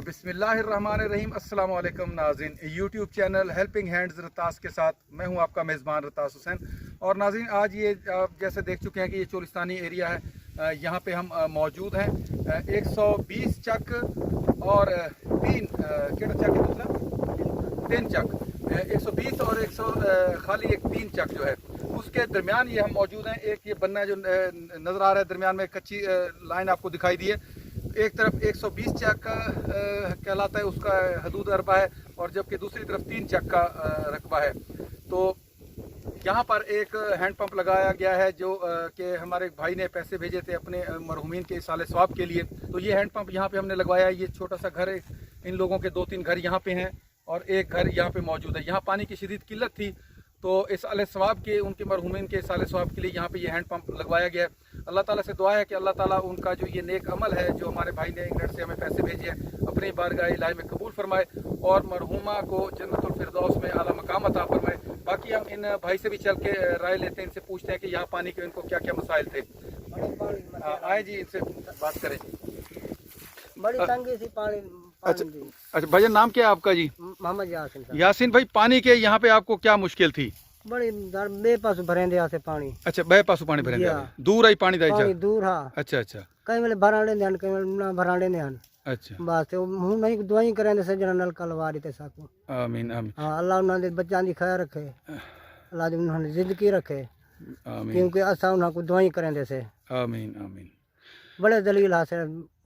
बिस्मिल्लाहिर्रहमानिर्रहीम। अस्सलाम वालेकुम नाज़रीन, यूट्यूब चैनल हेल्पिंग हैंड्स रतास के साथ मैं हूं आपका मेज़बान रतास हुसैन। और नाज़रीन, आज ये आप जैसे देख चुके हैं कि ये चोलिस्तानी एरिया है, यहाँ पे हम मौजूद हैं। 120 चक और 3 केड़ा चक है दूसरा 3 चक, 120 और 100 खाली एक 3 चक जो है उसके दरमियान ये हम मौजूद हैं। एक ये बन्ना जो नज़र आ रहा है दरमियान में कच्ची लाइन आपको दिखाई दी है। एक तरफ 120 चक का कहलाता है, उसका हदूद अरबा है, और जबकि दूसरी तरफ 3 चक का रकबा है। तो यहाँ पर एक हैंड पंप लगाया गया है जो कि हमारे भाई ने पैसे भेजे थे अपने मरहूमीन के इसाले सवाब के लिए। तो ये हैंड पंप यहाँ पे हमने लगवाया है। ये छोटा सा घर है, इन लोगों के 2-3 घर यहाँ पे हैं और एक घर यहाँ पे मौजूद है। यहाँ पानी की शदीद किल्लत थी, तो इसाले सवाब के उनके मरहूमीन के इसाले सवाब के लिए यहाँ पे ये हैंड पंप लगवाया गया है। अल्लाह ताला से दुआ है कि अल्लाह ताला उनका जो ये नेक अमल है जो हमारे भाई ने इंग्लैंड से हमें पैसे भेजे हैं अपनी बारगाह इलाही में कबूल फरमाए और मरहूमा को जन्नतुल फिरदौस में आला मकाम अता फरमाए। बाकी हम इन भाई से भी चल के राय लेते हैं, इनसे पूछते हैं कि यहाँ पानी के इनको क्या क्या मसाइल थे। आए जी, इनसे बात करें। बड़ी तंगी थी पानी। अच्छा भैया, नाम क्या है आपका जी? मोहम्मद यासिन साहब। यासिन भाई, पानी के यहाँ पे आपको क्या मुश्किल थी? बड़ी बे पास भरेंदे यहाँ से पानी। अच्छा, बे पासों पानी भरेंदे दूर आई पानी पानी दूर हाँ। अच्छा अच्छा, कई वेले भराड़े ने कई वेले ना भराड़े ने अच्छा। बस हूं नहीं दुआई करेंदे सजना नलका लवा देते साकू। आमीन आमीन। हाँ, अल्लाह उन्हां दे बच्चां दी खैर रखे, अल्लाह दी उन्हां दी जिंदगी रखे। आमीन। क्योंकि असा उन्हां को दुआई करेंदे से। आमीन आमीन। बड़े दलील हासे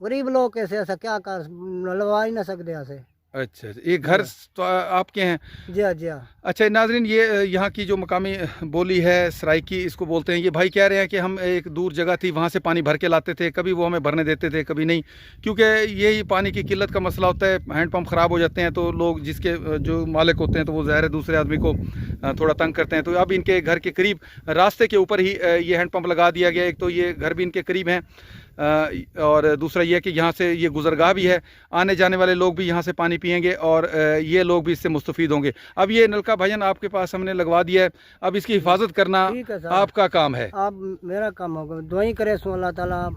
गरीब लोग कैसे ऐसा क्या कर लवा ही ना सकते ऐसे। अच्छा, ये घर तो आपके हैं? जी हाँ जी हाँ। अच्छा नाजरीन, ये यहाँ की जो मकामी बोली है सराइकी इसको बोलते हैं। ये भाई कह रहे हैं कि हम एक दूर जगह थी वहाँ से पानी भर के लाते थे, कभी वो हमें भरने देते थे कभी नहीं, क्योंकि यही पानी की किल्लत का मसला होता है। हैंड पंप ख़राब हो जाते हैं तो लोग जिसके जो मालिक होते हैं तो वो ज़ाहिर है दूसरे आदमी को थोड़ा तंग करते हैं। तो अब इनके घर के करीब रास्ते के ऊपर ही ये हैंड पंप लगा दिया गया। एक तो ये घर भी इनके करीब हैं और दूसरा ये कि यहाँ से ये गुजरगाह भी है, आने जाने वाले लोग भी यहाँ से पानी पिएंगे और ये लोग भी इससे मुस्तफ़ीद होंगे। अब ये नलका भाईजान आपके पास हमने लगवा दिया है, अब इसकी हिफाजत करना आपका काम है। आप मेरा काम होगा, दुआई करे सो अल्लाह ताला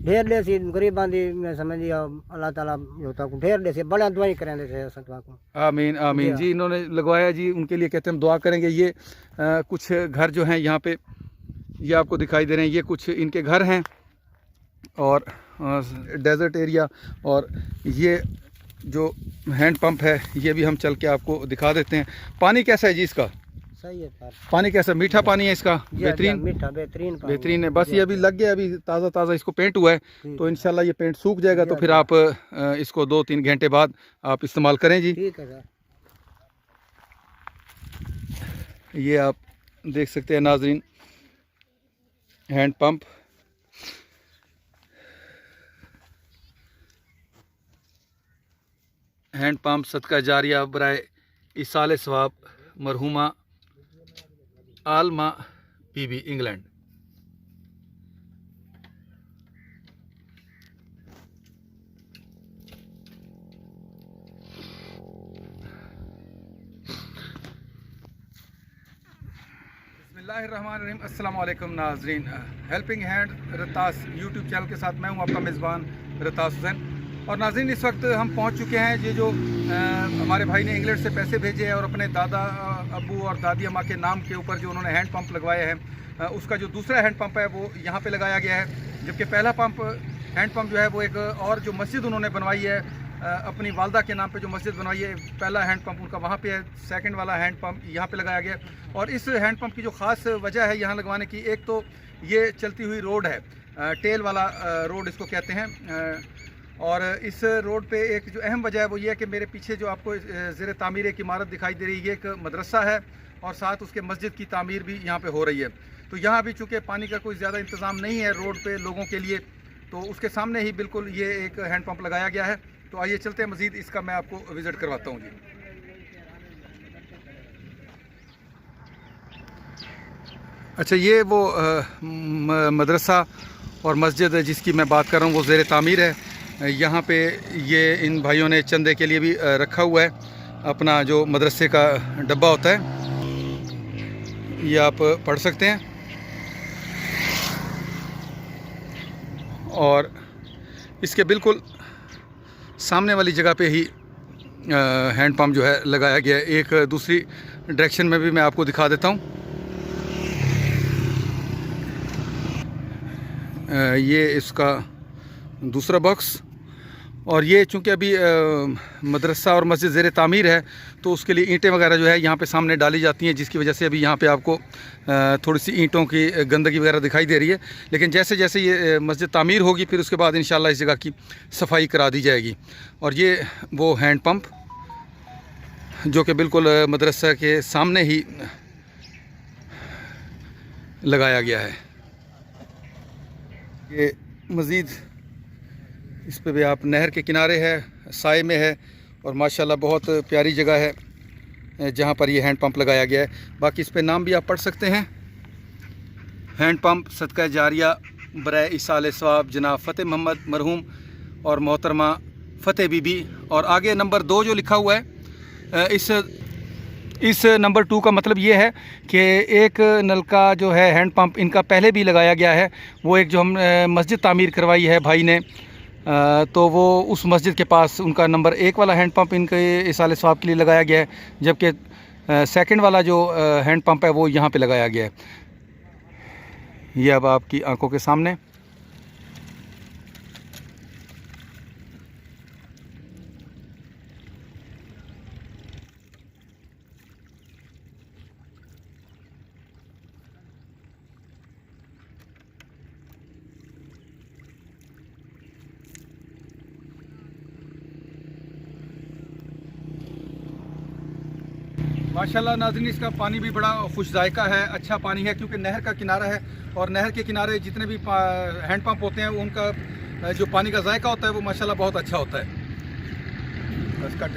ढेर ले सी गरीबां दी मैं समझिए अल्लाह ताला होता को ढेर ले सी बड़ा दुआई करेंदे से सतवा को। आमीन आमीन जी। इन्होंने लगवाया जी, उनके लिए कहते हैं हम दुआ करेंगे। ये कुछ घर जो हैं यहाँ पे ये आपको दिखाई दे रहे हैं, ये कुछ इनके घर हैं और डेजर्ट एरिया। और ये जो हैंड पंप है ये भी हम चल के आपको दिखा देते हैं। पानी कैसा है जी इसका? सही है सर। पानी कैसा? मीठा पानी है इसका? बेहतरीन मीठा बेहतरीन है। बस ये अभी लग गया, अभी ताज़ा ताज़ा इसको पेंट हुआ है, तो इंशाल्लाह ये पेंट सूख जाएगा तो फिर आप इसको 2-3 घंटे बाद आप इस्तेमाल करें जी। ठीक है सर। ये आप देख सकते हैं नाजरीन, हैंड पंप। हैंड पंप सदका जारिया बराए इसाले सवाब मरहुमा आलमा बीबी इंग्लैंड। बिस्मिल्लाहिर्रहमानिर्रहीम। अस्सलाम वालेकुम नाजरीन, हेल्पिंग हैंड रतास यूट्यूब चैनल के साथ मैं हूं आपका मेज़बान रतास हुसैन। और नाज़रीन, इस वक्त हम पहुंच चुके हैं। ये जो हमारे भाई ने इंग्लैंड से पैसे भेजे हैं और अपने दादा अबू और दादी अम्मा के नाम के ऊपर जो उन्होंने हैंड पंप लगवाए हैं, उसका जो दूसरा हैंड पंप है वो यहाँ पे लगाया गया है। जबकि पहला पंप हैंड पंप जो है वो एक और जो मस्जिद उन्होंने बनवाई है अपनी वालदा के नाम पे जो मस्जिद बनवाई है, पहला हैंड पंप उनका वहाँ पे है, सेकंड वाला हैंड पंप यहाँ पे लगाया गया। और इस हैंड पंप की जो ख़ास वजह है यहाँ लगवाने की, एक तो ये चलती हुई रोड है, टेल वाला रोड इसको कहते हैं। और इस रोड पे एक जो अहम वजह है वो ये है कि मेरे पीछे जो आपको ज़ेर तामीर एक इमारत दिखाई दे रही है, ये एक मदरसा है और साथ उसके मस्जिद की तामीर भी यहाँ पे हो रही है। तो यहाँ भी चूँकि पानी का कोई ज़्यादा इंतज़ाम नहीं है रोड पे लोगों के लिए, तो उसके सामने ही बिल्कुल ये एक हैंड पंप लगाया गया है। तो आइए चलते हैं मज़ीद, इसका मैं आपको विज़िट करवाता हूँ जी। अच्छा, ये वो मदरसा और मस्जिद जिसकी मैं बात कर रहा हूँ वो ज़ेर तामीर है। यहाँ पे ये इन भाइयों ने चंदे के लिए भी रखा हुआ है अपना जो मदरसे का डब्बा होता है, ये आप पढ़ सकते हैं। और इसके बिल्कुल सामने वाली जगह पे ही हैंड पंप जो है लगाया गया है। एक दूसरी डायरेक्शन में भी मैं आपको दिखा देता हूँ। ये इसका दूसरा बॉक्स, और ये चूँकि अभी मदरसा और मस्जिद ज़ेर तामीर है तो उसके लिए ईंटें वगैरह जो है यहाँ पे सामने डाली जाती हैं, जिसकी वजह से अभी यहाँ पे आपको थोड़ी सी ईंटों की गंदगी वगैरह दिखाई दे रही है। लेकिन जैसे जैसे ये मस्जिद तामीर होगी फिर उसके बाद इंशाल्लाह इस जगह की सफाई करा दी जाएगी। और ये वो हैंड पंप जो कि बिल्कुल मदरसा के सामने ही लगाया गया है। ये मज़ीद इस पे भी आप नहर के किनारे है, साए में है, और माशाल्लाह बहुत प्यारी जगह है जहाँ पर ये हैंड पंप लगाया गया है। बाकी इस पे नाम भी आप पढ़ सकते हैं। हैंड पंप सदका जारिया बराए इसाले सवाब जनाब फ़तेह मोहम्मद मरहूम और मोहतरमा फ़तेह बीबी। और आगे नंबर 2 जो लिखा हुआ है, इस नंबर 2 का मतलब ये है कि एक नलका जो है हैंड पंप इनका पहले भी लगाया गया है। वो एक जो हम मस्जिद तामीर करवाई है भाई ने, तो वो उस मस्जिद के पास उनका नंबर 1 वाला हैंड पंप इनके इसाले सवाब के लिए लगाया गया है, जबकि सेकंड वाला जो हैंड पंप है वो यहाँ पे लगाया गया है। ये अब आपकी आंखों के सामने। माशाल्लाह नाज़रीन, इसका पानी भी बड़ा खुश जायका है, अच्छा पानी है, क्योंकि नहर का किनारा है और नहर के किनारे जितने भी हैंड पंप होते हैं उनका जो पानी का जायका होता है वो माशाल्लाह बहुत अच्छा होता है।